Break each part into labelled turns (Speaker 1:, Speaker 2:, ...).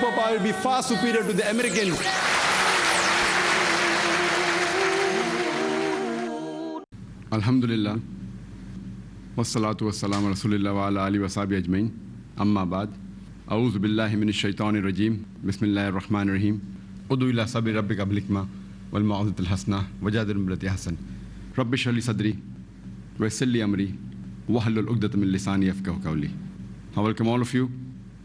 Speaker 1: superpower will be far superior to the Americans. Alhamdulillah. Wassalatu wassalamu rasulillah wa ala alihi wa sahbihi ajmain. Amma ba'd. A'udhu billahi minash shaitanir rajim. Bismillahir rahmanir rahim. Udu ila sabri rabbika bil hikma wal mau'izatil hasana wajadilhum billati ahsan. Rabbi shrah li sadri wa yassir li amri wahlul 'uqdatam min lisani yafqahu qawli. I welcome all of you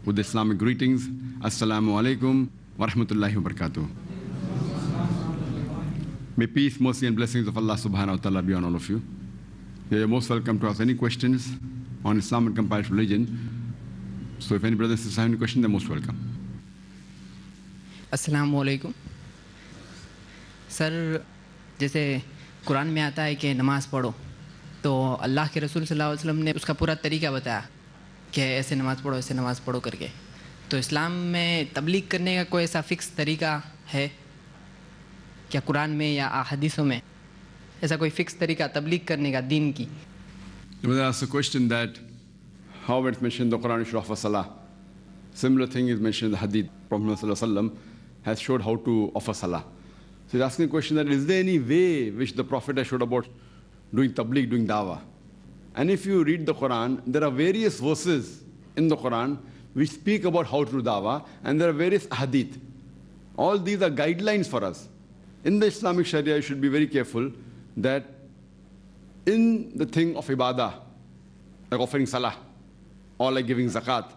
Speaker 1: with Islamic greetings. Assalamu alaikum wa rahmatullahi wa barakatuh. May peace, mercy and blessings of Allah subhanahu wa ta'ala be on all of you. You are most welcome to ask any questions on Islam and comparative religion. So if any brothers and sisters have any questions, they're most welcome.
Speaker 2: अस्सलामु अलैकुम sir, जैसे कुरान में आता है कि नमाज़ पढ़ो, तो अल्लाह के रसूल सल्लल्लाहु अलैहि वसल्लम ने उसका पूरा तरीका बताया कि ऐसे नमाज़ पढ़ो करके। तो इस्लाम में तबलीग करने का कोई ऐसा फ़िक्स तरीका है क्या कुरान में या हदीसों में? ऐसा कोई फ़िक्स तरीका तबलीग करने का दीन की?
Speaker 1: There is a question that how it's mentioned in the Quran you should offer salah. Similar thing is mentioned in the hadith. Prophet sallallahu alaihi wasallam has showed how to offer salah. So he's asking the question that is there any way which the Prophet has showed about doing tabligh, doing dawah? And if you read the Quran, there are various verses in the Quran which speak about how to do dawah, and there are various hadith. All these are guidelines for us. In the Islamic Sharia, you should be very careful that in the thing of ibadah, like offering salah, or like giving zakat,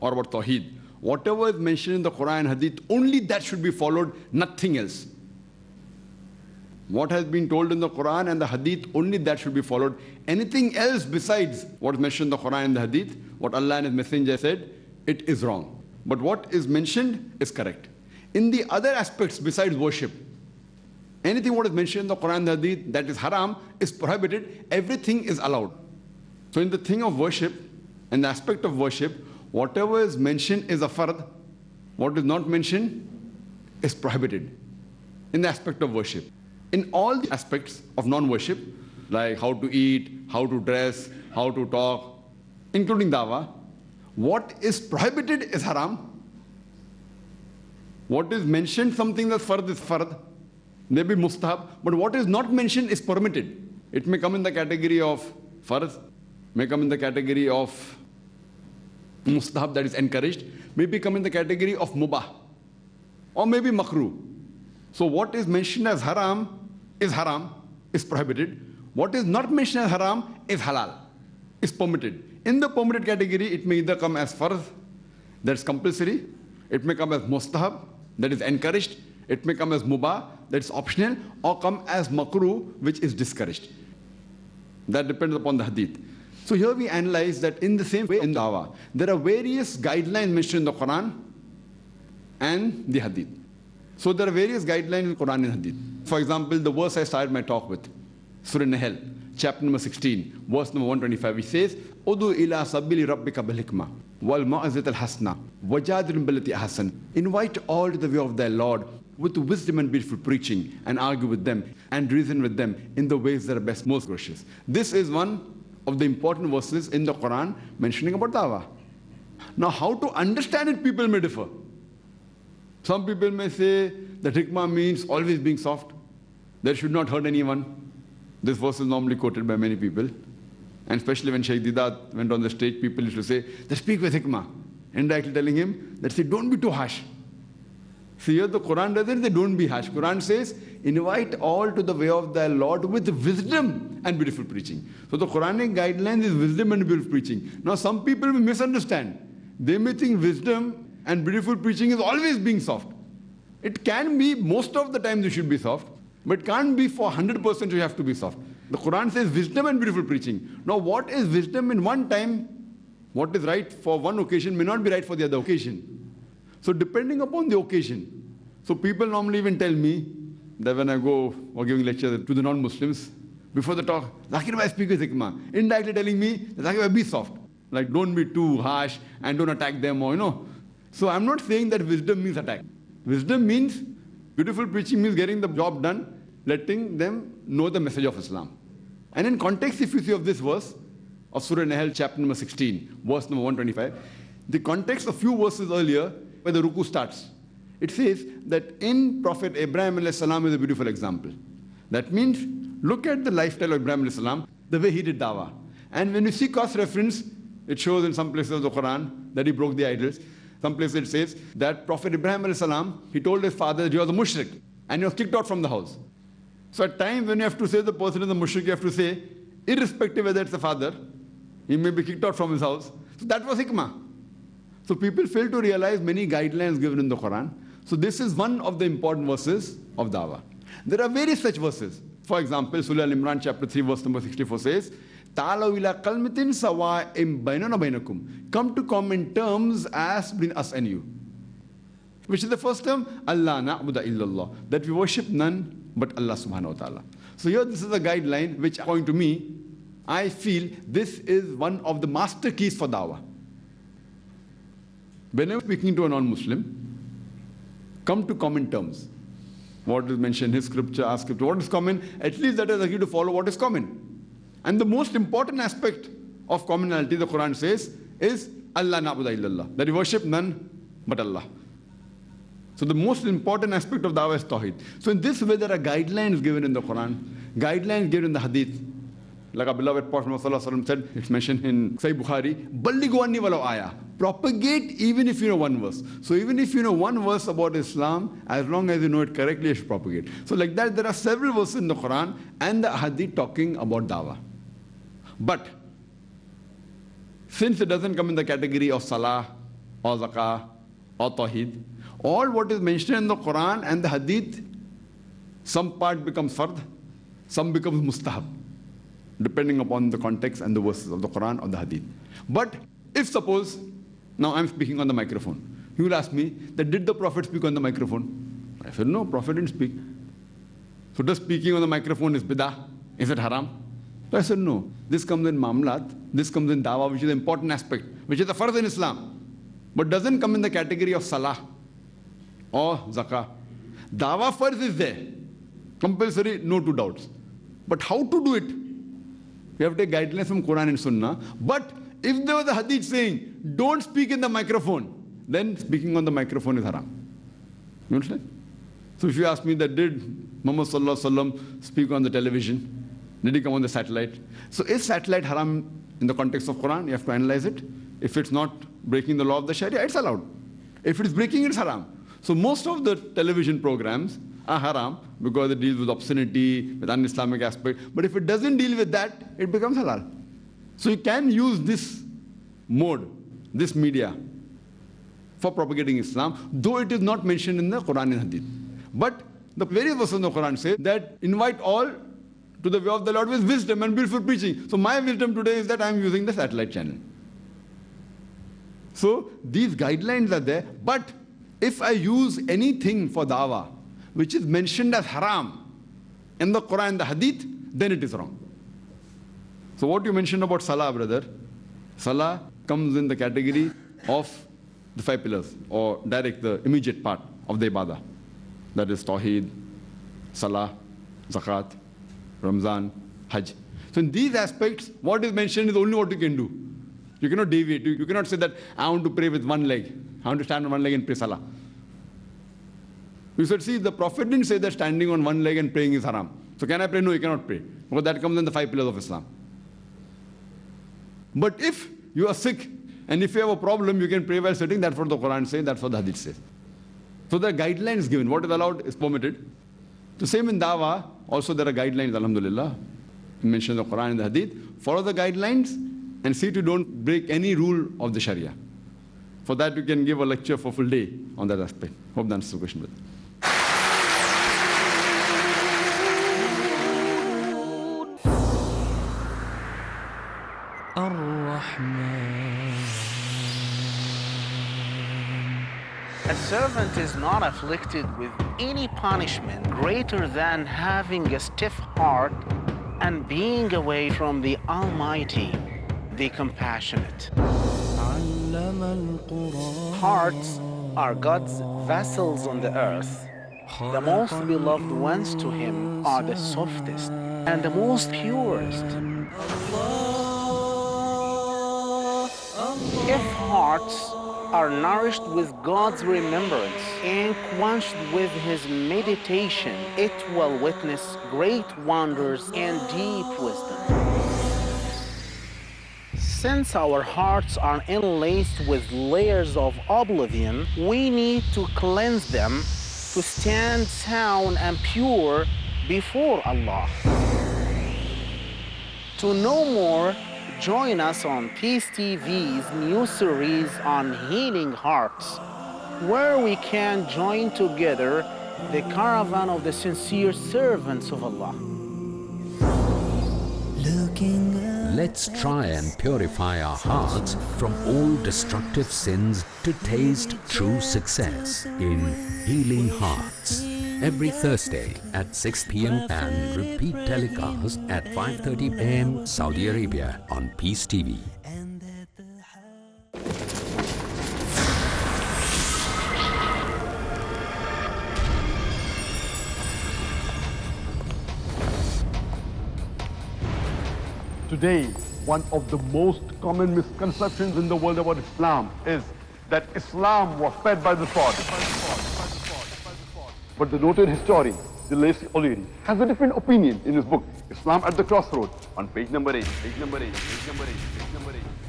Speaker 1: or about tawheed, whatever is mentioned in the Quran and hadith, only that should be followed, nothing else. What has been told in the Quran and the hadith, only that should be followed. Anything else besides what is mentioned in the Quran and the hadith, what Allah and His Messenger said, it is wrong. But what is mentioned is correct. In the other aspects besides worship, anything what is mentioned in the Quran and the hadith that is haram is prohibited, everything is allowed. So in the thing of worship, in the aspect of worship, whatever is mentioned is a fard, what is not mentioned is prohibited in the aspect of worship. In all the aspects of non-worship, like how to eat, how to dress, how to talk, including dawah, what is prohibited is haram. What is mentioned, something that's fard is fard, maybe mustahab, but what is not mentioned is permitted. It may come in the category of fard, may come in the category of mustahab, that is encouraged, maybe come in the category of mubah, or maybe makruh. So what is mentioned as haram, is prohibited. What is not mentioned as haram is halal, is permitted. In the permitted category, it may either come as fard, that's compulsory, it may come as mustahab, that is encouraged, it may come as mubah, that is optional, or come as makruh, which is discouraged. That depends upon the hadith. So here we analyze that in the same way in dawah, there are various guidelines mentioned in the Quran and the hadith. So there are various guidelines in the Quran and hadith. For example, the verse I started my talk with, Surah Nahl, chapter number 16, verse number 125, which says, Udu ila sabili rabbika bil hikmah wal mau'izatil hasana wajadilhum billati ahsan. Invite all to the way of thy Lord with wisdom and beautiful preaching, and argue with them and reason with them in the ways that are best, most gracious. This is one of the important verses in the Quran mentioning about dawah. Now, how to understand it, people may differ. Some people may say that hikmah means always being soft, that should not hurt anyone. This verse is normally quoted by many people. And especially when Shaykh Didat went on the stage, people used to say, they speak with hikmah, indirectly telling him that, say, don't be too harsh. See, here the Quran doesn't say don't be harsh. Quran says, invite all to the way of thy Lord with wisdom and beautiful preaching. So the Quranic guidelines is wisdom and beautiful preaching. Now some people may misunderstand. They may think wisdom and beautiful preaching is always being soft. It can be, most of the time you should be soft, but it can't be for 100% you have to be soft. The Quran says wisdom and beautiful preaching. Now what is wisdom in one time, what is right for one occasion may not be right for the other occasion. So depending upon the occasion. So people normally even tell me that when I go or giving lectures to the non-Muslims, before the talk, Zakir bhai speak with hikmah, indirectly telling me, Zakir bhai be soft. Like don't be too harsh and don't attack them or So I'm not saying that wisdom means attack. Wisdom means, beautiful preaching means getting the job done, letting them know the message of Islam. And in context, if you see of this verse, of Surah Nahl, chapter number 16, verse number 125, the context of few verses earlier, where the ruku starts. It says that in Prophet Ibrahim alayhi salam is a beautiful example. That means, look at the lifestyle of Ibrahim alayhi salam, the way he did dawah. And when you see cross-reference, it shows in some places of the Quran that he broke the idols. Some places it says that Prophet Ibrahim alayhi salam, he told his father that he was a mushrik and he was kicked out from the house. So at times when you have to say the person is a mushrik, you have to say, irrespective whether it's a father, he may be kicked out from his house. So that was hikmah. So people fail to realize many guidelines given in the Quran. So this is one of the important verses of dawah. There are various such verses. For example, Surah Al-Imran chapter 3 verse number 64 says, Ta'alaw ila qalmatin sawa'im bainana bainakum. Come to common terms as between us and you. Which is the first term? Allah na'budu illallah. That we worship none but Allah subhanahu wa ta'ala. So here this is a guideline which, according to me, I feel this is one of the master keys for dawah. Whenever speaking to a non-Muslim, come to common terms. What is mentioned in his scripture, our scripture, what is common, at least that is agreed to follow what is common. And the most important aspect of commonality, the Quran says, is Allah na'budu illallah. That we worship none but Allah. So the most important aspect of dawah is tawheed. So in this way there are guidelines given in the Quran, guidelines given in the hadith. Like our beloved Prophet Muhammad said, it's mentioned in Sahih Bukhari, Ballighu anni walau ayah. Propagate even if you know one verse. So even if you know one verse about Islam, as long as you know it correctly, you should propagate. So like that, there are several verses in the Quran and the hadith talking about dawah. But since it doesn't come in the category of salah or zakah or tawheed, all what is mentioned in the Quran and the hadith, some part becomes fard, some becomes mustahab, depending upon the context and the verses of the Quran or the hadith. But if suppose, now I'm speaking on the microphone, you will ask me that did the Prophet speak on the microphone? I said no, Prophet didn't speak. So does speaking on the microphone is bidah? Is it haram? So I said no. This comes in mamlat, this comes in dawah, which is an important aspect, which is the farz in Islam, but doesn't come in the category of salah or zakah. Dawah farz is there, compulsory, no two doubts. But how to do it? We have to take guidelines from Quran and Sunnah. But if there was a hadith saying, don't speak in the microphone, then speaking on the microphone is haram. You understand? So if you ask me that did Muhammad Sallallahu Alaihi Wasallam speak on the television? Did he come on the satellite? So is satellite haram in the context of Quran? You have to analyze it. If it's not breaking the law of the Sharia, it's allowed. If it's breaking, it's haram. So most of the television programs are haram because it deals with obscenity, with un-Islamic aspect. But if it doesn't deal with that, it becomes halal. So you can use this mode, this media, for propagating Islam, though it is not mentioned in the Quran and Hadith. But the various verses in the Quran say that invite all to the way of the Lord with wisdom and beautiful preaching. So my wisdom today is that I am using the satellite channel. So these guidelines are there, but if I use anything for dawah, which is mentioned as haram in the Quran and the Hadith, then it is wrong. So what you mentioned about salah, brother, salah comes in the category of the 5 pillars, or direct, the immediate part of the ibadah. That is tawheed, salah, zakat, Ramzan, Hajj. So in these aspects, what is mentioned is only what you can do. You cannot deviate. You cannot say that I want to pray with one leg. I want to stand on one leg and pray salah. You said, see, the Prophet didn't say that standing on one leg and praying is haram. So can I pray? No, you cannot pray. Because that comes in the 5 pillars of Islam. But if you are sick and if you have a problem, you can pray while sitting. That's what the Quran says. That's what the Hadith says. So there are guidelines given. What is allowed is permitted. The same in dawah. Also there are guidelines, alhamdulillah. You mentioned the Quran and the Hadith. Follow the guidelines and see to don't break any rule of the Sharia. For that you can give a lecture for full day on that aspect. Hope that answers the question.
Speaker 3: A servant is not afflicted with any punishment greater than having a stiff heart and being away from the Almighty, the Compassionate. Hearts are God's vessels on the earth. The most beloved ones to Him are the softest and the most purest. If hearts are nourished with God's remembrance and quenched with His meditation, it will witness great wonders and deep wisdom. Since our hearts are enlaced with layers of oblivion, we need to cleanse them to stand sound and pure before Allah. To know more, join us on Peace TV's new series on healing hearts, where we can join together the caravan of the sincere servants of Allah.
Speaker 4: Let's try and purify our hearts from all destructive sins to taste true success in Healing Hearts. Every Thursday at 6 p.m. and repeat telecast at 5:30 a.m. Saudi Arabia on Peace TV.
Speaker 5: Today, one of the most common misconceptions in the world about Islam is that Islam was fed by the sword. But the noted historian, Delesi O'Leary, has a different opinion in his book, Islam at the Crossroads, on page number 8.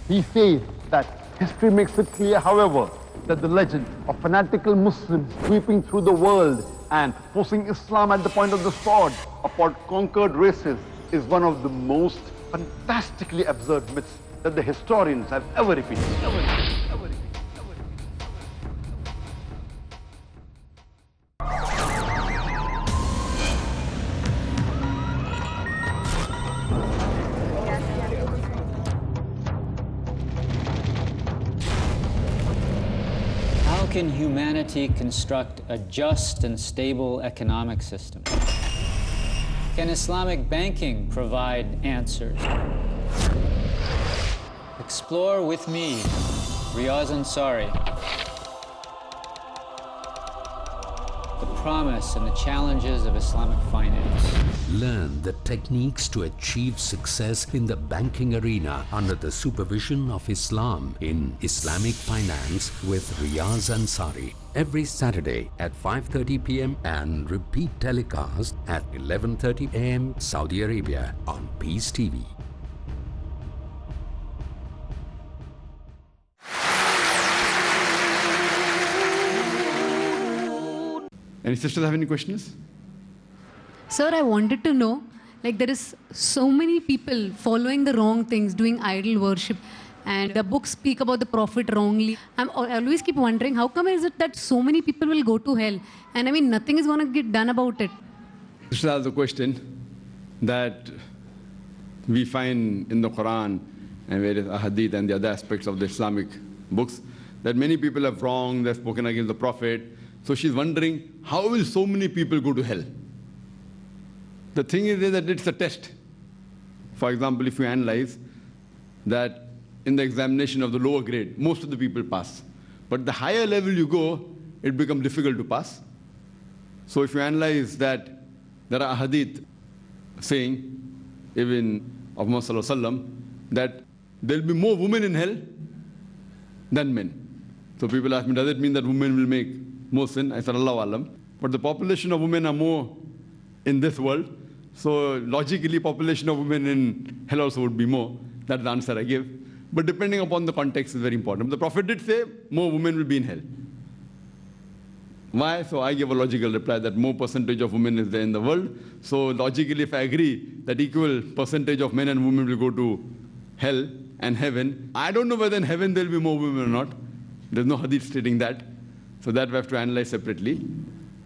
Speaker 5: He says that history makes it clear, however, that the legend of fanatical Muslims sweeping through the world and forcing Islam at the point of the sword upon conquered races is one of the most fantastically absurd myths that the historians have ever repeated.
Speaker 6: How can humanity construct a just and stable economic system? Can Islamic banking provide answers? Explore with me, Riaz Ansari, the promise and the challenges of Islamic finance.
Speaker 4: Learn the techniques to achieve success in the banking arena under the supervision of Islam in Islamic Finance with Riaz Ansari. Every Saturday at 5:30 p.m. and repeat telecast at 11:30 a.m. Saudi Arabia on Peace TV.
Speaker 1: Any sisters have any questions?
Speaker 7: Sir, I wanted to know, like there is so many people following the wrong things, doing idol worship, and the books speak about the Prophet wrongly. I always keep wondering, how come is it that so many people will go to hell? And I mean, nothing is going to get done about it.
Speaker 1: This is the question that we find in the Quran and various ahadith and the other aspects of the Islamic books, that many people have wronged, they've spoken against the Prophet. So she's wondering, how will so many people go to hell? The thing is that it's a test. For example, if you analyze that in the examination of the lower grade, most of the people pass. But the higher level you go, it becomes difficult to pass. So if you analyze that there are hadith saying, even of Muhammad Sallallahu Alaihi Wasallam, that there will be more women in hell than men. So people ask me, does it mean that women will make more sin? I said, Allahu Alam. But the population of women are more in this world. So logically, population of women in hell also would be more. That's the answer I give. But depending upon the context is very important. The Prophet did say more women will be in hell. Why? So I give a logical reply that more percentage of women is there in the world. So logically, if I agree that equal percentage of men and women will go to hell and heaven, I don't know whether in heaven there will be more women or not. There's no hadith stating that. So that we have to analyze separately.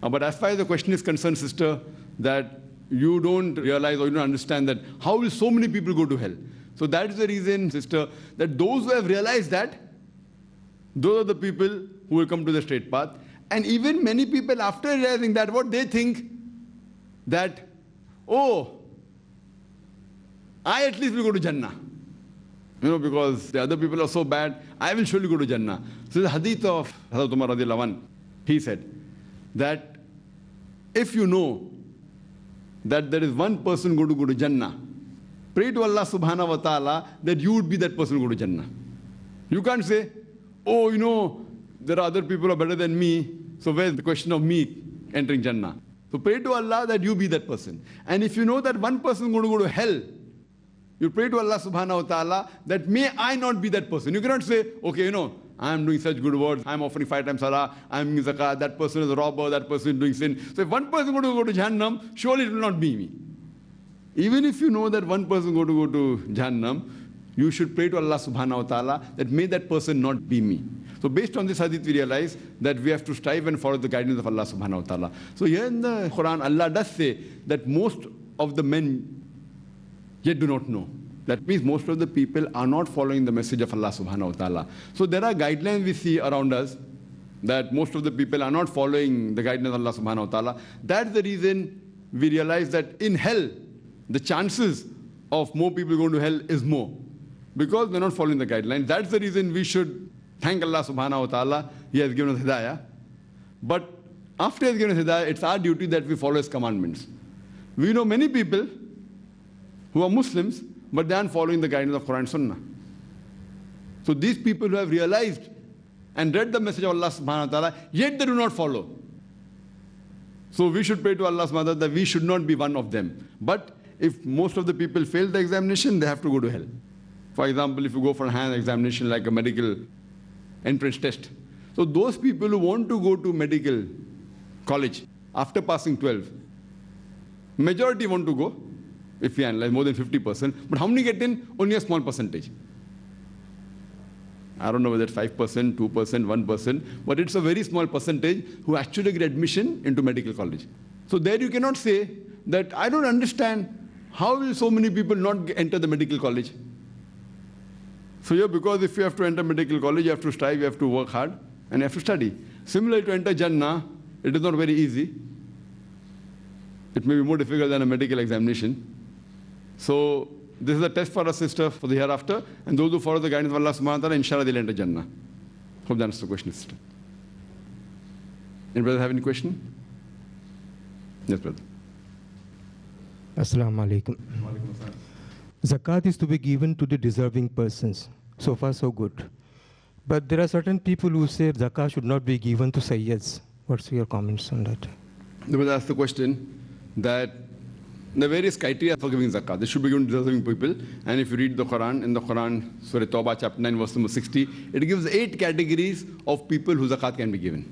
Speaker 1: But as far as the question is concerned, sister, that you don't realize or you don't understand that how will so many people go to hell? So that is the reason, sister, that those who have realized that, those are the people who will come to the straight path. And even many people, after realizing that, what they think, that, oh, I at least will go to Jannah. You know, because the other people are so bad, I will surely go to Jannah. So the hadith of Hazrat Umar radiallahu anh, he said that if you know that there is one person going to go to Jannah, pray to Allah subhanahu wa ta'ala that you would be that person who go to Jannah. You can't say, oh, you know, there are other people who are better than me, so where's the question of me entering Jannah? So pray to Allah that you be that person. And if you know that one person is going to go to hell, you pray to Allah subhanahu wa ta'ala that may I not be that person. You cannot say, okay, I am doing such good words, I am offering 5 times salah, I am giving zakat, that person is a robber, that person is doing sin. So if one person is going to go to Jahannam, surely it will not be me. Even if you know that one person is going to go to Jahannam, you should pray to Allah subhanahu wa ta'ala that may that person not be me. So based on this hadith, we realize that we have to strive and follow the guidance of Allah subhanahu wa ta'ala. So here in the Quran, Allah does say that most of the men yet do not know. That means most of the people are not following the message of Allah subhanahu wa ta'ala. So there are guidelines we see around us that most of the people are not following the guidance of Allah subhanahu wa ta'ala. That's the reason we realize that in hell, the chances of more people going to hell is more. Because they're not following the guidelines. That's the reason we should thank Allah subhanahu wa ta'ala. He has given us hidayah. But after He has given us hidayah, it's our duty that we follow His commandments. We know many people who are Muslims, but they aren't following the guidance of Quran and Sunnah. So these people who have realized and read the message of Allah subhanahu wa ta'ala, yet they do not follow. So we should pray to Allah subhanahu wa ta'ala that we should not be one of them. But if most of the people fail the examination, they have to go to hell. For example, if you go for a hand examination like a medical entrance test. So those people who want to go to medical college after passing 12, majority want to go, if we analyze more than 50%, but how many get in? Only a small percentage. I don't know whether it's 5%, 2%, 1%, but it's a very small percentage who actually get admission into medical college. So there you cannot say that I don't understand how will so many people not enter the medical college. So here, because if you have to enter medical college, you have to strive, you have to work hard, and you have to study. Similarly, to enter Jannah, it is not very easy. It may be more difficult than a medical examination. So this is a test for our sister for the hereafter, and those who follow the guidance of Allah subhanahu wa ta'ala, inshallah they'll enter Jannah. Hope that answers the question, sister. Any brother have any question? Yes, brother.
Speaker 8: Assalamu alaikum. Zakat is to be given to the deserving persons. So far, so good. But there are certain people who say zakat should not be given to Sayyids. What's your comments on that?
Speaker 1: The brother asked the question that the various criteria for giving zakat, they should be given to deserving people. And if you read the Quran, in the Quran, Surah Tawbah, chapter 9, verse number 60, it gives 8 categories of people whose zakat can be given.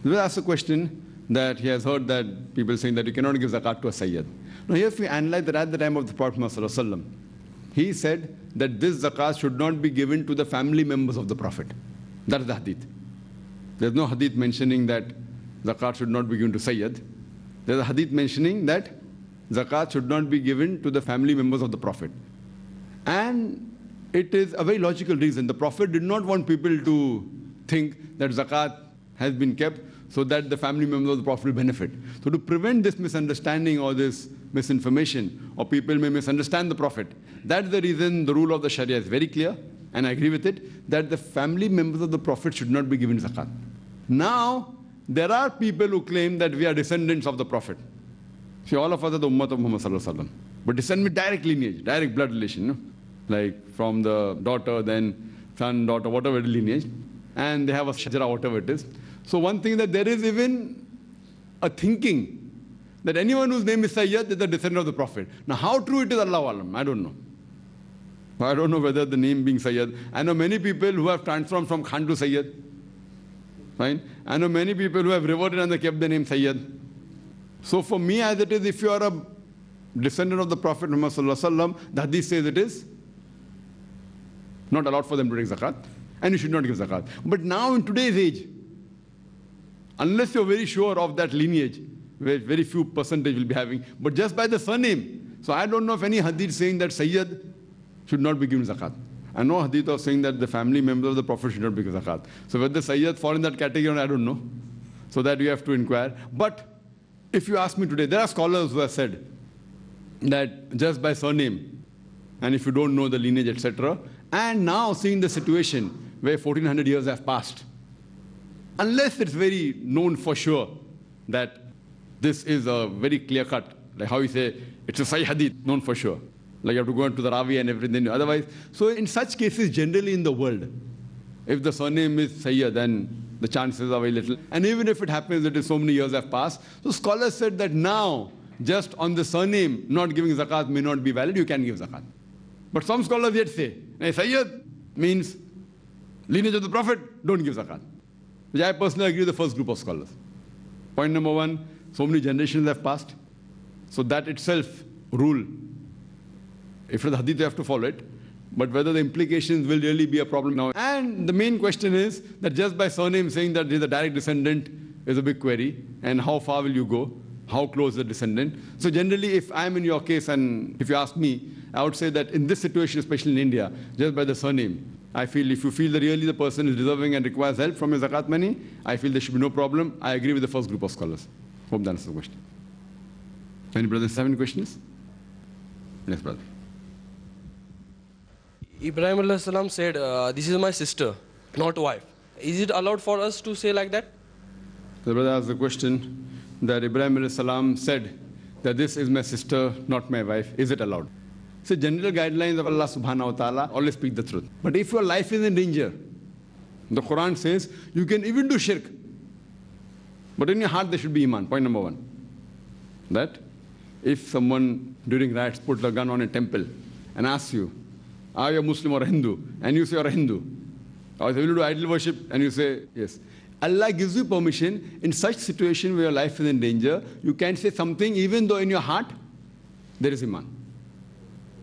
Speaker 1: The brother asked the question that he has heard that people saying that you cannot give zakat to a Sayyid. Now here, if we analyze that at the time of the Prophet Muhammad, he said that this zakat should not be given to the family members of the Prophet. That's the hadith. There's no hadith mentioning that zakat should not be given to Sayyid. There's a hadith mentioning that zakat should not be given to the family members of the Prophet. And it is a very logical reason. The Prophet did not want people to think that zakat has been kept so that the family members of the Prophet will benefit. So to prevent this misunderstanding or this misinformation, or people may misunderstand the Prophet, that's the reason the rule of the Sharia is very clear, and I agree with it, that the family members of the Prophet should not be given zakat. Now, there are people who claim that we are descendants of the Prophet. See, all of us are the Ummah of Muhammad sallallahu alaihi wasallam. But descend with direct lineage, direct blood relation, like from the daughter, then son, daughter, whatever lineage, and they have a shajara, whatever it is. So one thing that there is even a thinking that anyone whose name is Sayyid is a descendant of the Prophet. Now how true it is, Allahu Alam, I don't know. I don't know whether the name being Sayyid. I know many people who have transformed from Khan to Sayyid. Fine. I know many people who have reverted and they kept the name Sayyid. So for me, as it is, if you are a descendant of the Prophet Muhammad sallallahu alaihi wasallam, the hadith says it is not allowed for them to take zakat, and you should not give zakat. But now in today's age, unless you're very sure of that lineage, where very few percentage will be having, but just by the surname. So I don't know of any hadith saying that Sayyid should not be given zakat. I know hadith of saying that the family members of the Prophet should not be given zakat. So whether Sayyid fall in that category, I don't know. So that you have to inquire. But if you ask me today, there are scholars who have said that just by surname, and if you don't know the lineage, etc., and now seeing the situation where 1400 years have passed, unless it's very known for sure that this is a very clear cut, like how you say, it's a Sahih hadith, known for sure. Like you have to go into the Rawi and everything. Otherwise, so in such cases, generally in the world, if the surname is Sayyid, then the chances are very little. And even if it happens, it is so many years have passed. So scholars said that now, just on the surname, not giving zakat may not be valid, you can give zakat. But some scholars yet say, Sayyid means lineage of the Prophet, don't give zakat. Which I personally agree with the first group of scholars. Point number one, so many generations have passed. So that itself, rule. If it's the hadith, you have to follow it. But whether the implications will really be a problem now. And the main question is that just by surname saying that he's a direct descendant is a big query. And how far will you go? How close the descendant? So generally, if I'm in your case and if you ask me, I would say that in this situation, especially in India, just by the surname, I feel if you feel that really the person is deserving and requires help from your zakat money, I feel there should be no problem. I agree with the first group of scholars. Hope that answers the question. Any brothers have any questions? Yes, brother.
Speaker 9: Ibrahim alayhi salam said, this is my sister, not wife. Is it allowed for us to say like that?
Speaker 1: The brother asked the question that Ibrahim alayhi salam said that this is my sister, not my wife. Is it allowed? So general guidelines of Allah subhanahu wa ta'ala always speak the truth. But if your life is in danger, the Quran says you can even do shirk. But in your heart there should be iman. Point number one. That if someone during riots put a gun on a temple and asks you, are you a Muslim or a Hindu? And you say you're a Hindu. Or will you do idol worship? And you say yes. Allah gives you permission in such situation where your life is in danger, you can say something even though in your heart there is iman.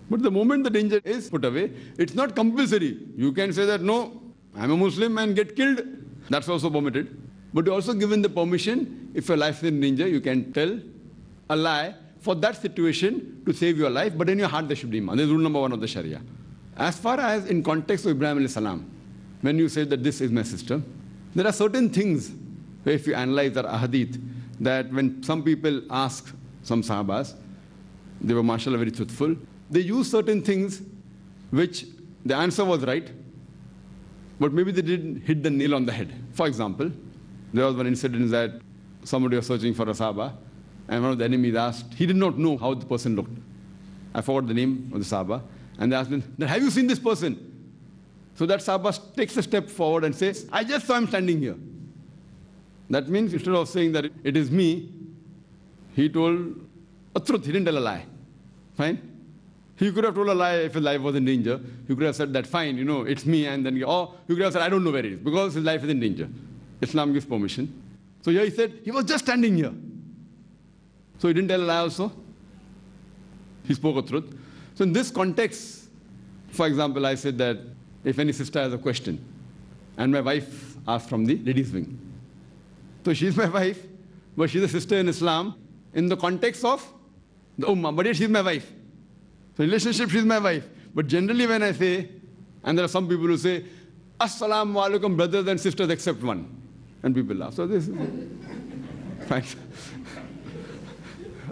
Speaker 1: But the moment the danger is put away, it's not compulsory. You can say that, no, I'm a Muslim and get killed. That's also permitted. But you're also given the permission, if your life is in danger, you can tell a lie for that situation to save your life. But in your heart, there should be iman. This is rule number one of the Sharia. As far as in context of Ibrahim alayhi salam, when you say that this is my sister, there are certain things, if you analyze our hadith, that when some people ask some sahabas, they were mashallah very truthful, they use certain things which the answer was right, but maybe they didn't hit the nail on the head. For example, there was one incident that somebody was searching for a Sahaba, and one of the enemies asked, he did not know how the person looked. I forgot the name of the Sahaba, and they asked him, have you seen this person? So that Sahaba takes a step forward and says, I just saw him standing here. That means instead of saying that it is me, he told a truth, he didn't tell a lie. Fine? He could have told a lie if his life was in danger. He could have said that, fine, it's me, and then, or he could have said, I don't know where it is, because his life is in danger. Islam gives permission. So here he said, he was just standing here. So he didn't tell a lie also. He spoke a truth. So in this context, for example, I said that if any sister has a question, and my wife asked from the ladies' wing. So she's my wife, but she's a sister in Islam in the context of the Ummah, but yet she's my wife. So relationship, she's my wife. But generally when I say, and there are some people who say, Assalamu alaikum, brothers and sisters except one. And people laugh. So this is fine.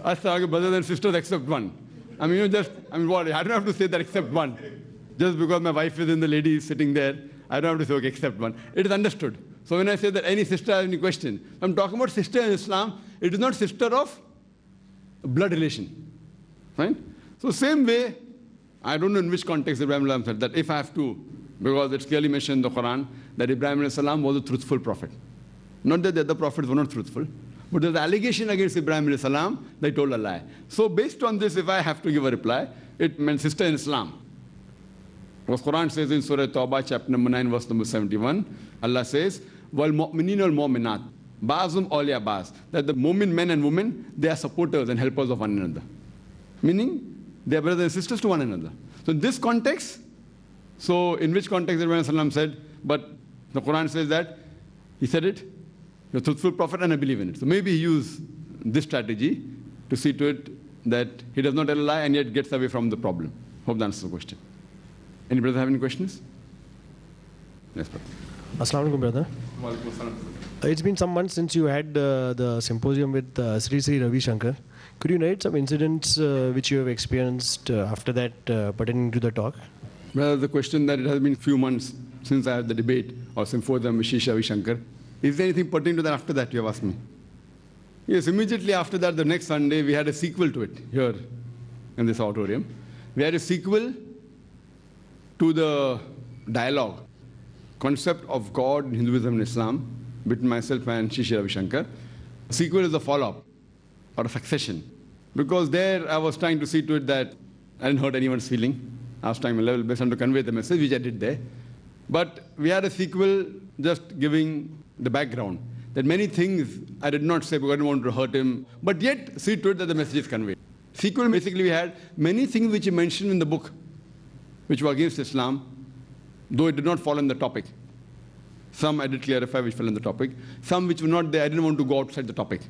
Speaker 1: Assalamu brothers and sisters except one. What? I don't have to say that except one. Just because my wife is in the lady sitting there, I don't have to say, okay, except one. It is understood. So when I say that any sister has any question, I'm talking about sister in Islam. It is not sister of blood relation. Right? So same way, I don't know in which context Ibrahim said that if I have to, because it's clearly mentioned in the Quran, that Ibrahim was a truthful prophet. Not that the other prophets were not truthful, but there's an allegation against Ibrahim that he told a lie. So based on this, if I have to give a reply, it meant sister in Islam. What Quran says in Surah Tawbah, chapter number 9, verse number 71, Allah says, Wal mu'minin wal mu'minat, ba'azum awliya ba'az, that the mu'min men and women, they are supporters and helpers of one another. Meaning, they are brothers and sisters to one another. So in this context, so in which context Ibrahim said, but the Quran says that, he said it, you're a truthful prophet and I believe in it. So maybe he used this strategy to see to it that he does not tell a lie and yet gets away from the problem. Hope that answers the question. Any brother have any questions? Yes, brother.
Speaker 10: Assalamu alaikum, brother. It's been some months since you had the symposium with Sri Sri Ravi Shankar. Could you narrate some incidents which you have experienced after that pertaining to the talk?
Speaker 1: Brother, the question that it has been a few months since I had the debate or symposium with Sri Ravi Shankar. Is there anything pertaining to that after that, you have asked me? Yes, immediately after that, the next Sunday, we had a sequel to it here in this auditorium. We had a sequel to the dialogue, concept of God, Hinduism and Islam, between myself and Sri Sri Ravi Shankar. Sequel is a follow-up or a succession. Because there I was trying to see to it that I didn't hurt anyone's feeling. I was trying my level best to convey the message, which I did there. But we had a sequel just giving the background. That many things I did not say because I didn't want to hurt him, but yet see to it that the message is conveyed. Sequel, basically we had many things which he mentioned in the book, which were against Islam, though it did not fall on the topic. Some I did clarify which fell on the topic. Some which were not there, I didn't want to go outside the topic.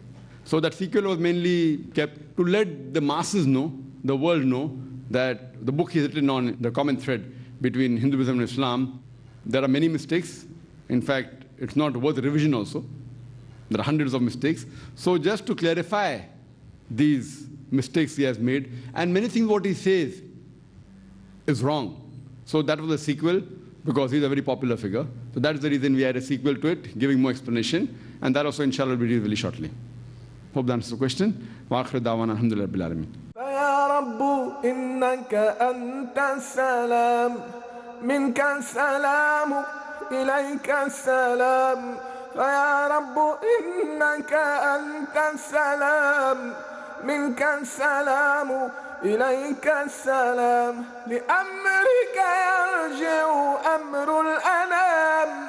Speaker 1: So that sequel was mainly kept to let the masses know, the world know, that the book is written on the common thread between Hinduism and Islam. There are many mistakes. In fact, it's not worth revision also. There are hundreds of mistakes. So just to clarify these mistakes he has made, and many things what he says is wrong. So that was a sequel, because he's a very popular figure. So that's the reason we had a sequel to it, giving more explanation. And that also, inshallah, will be released very shortly. Hope that answers the question. وآخر دعوانا الحمد لله رب العالمين.
Speaker 11: فيا رب إنك أنت السلام منك السلام إليك السلام فيا رب إنك أنت السلام منك السلام إليك السلام لأمرك يرجع أمر الأنام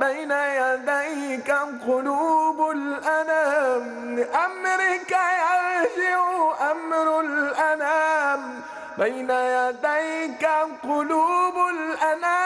Speaker 11: بين يديك قلوب الأنام لأمرك يرجع أمر الأنام بين يديك قلوب الأنام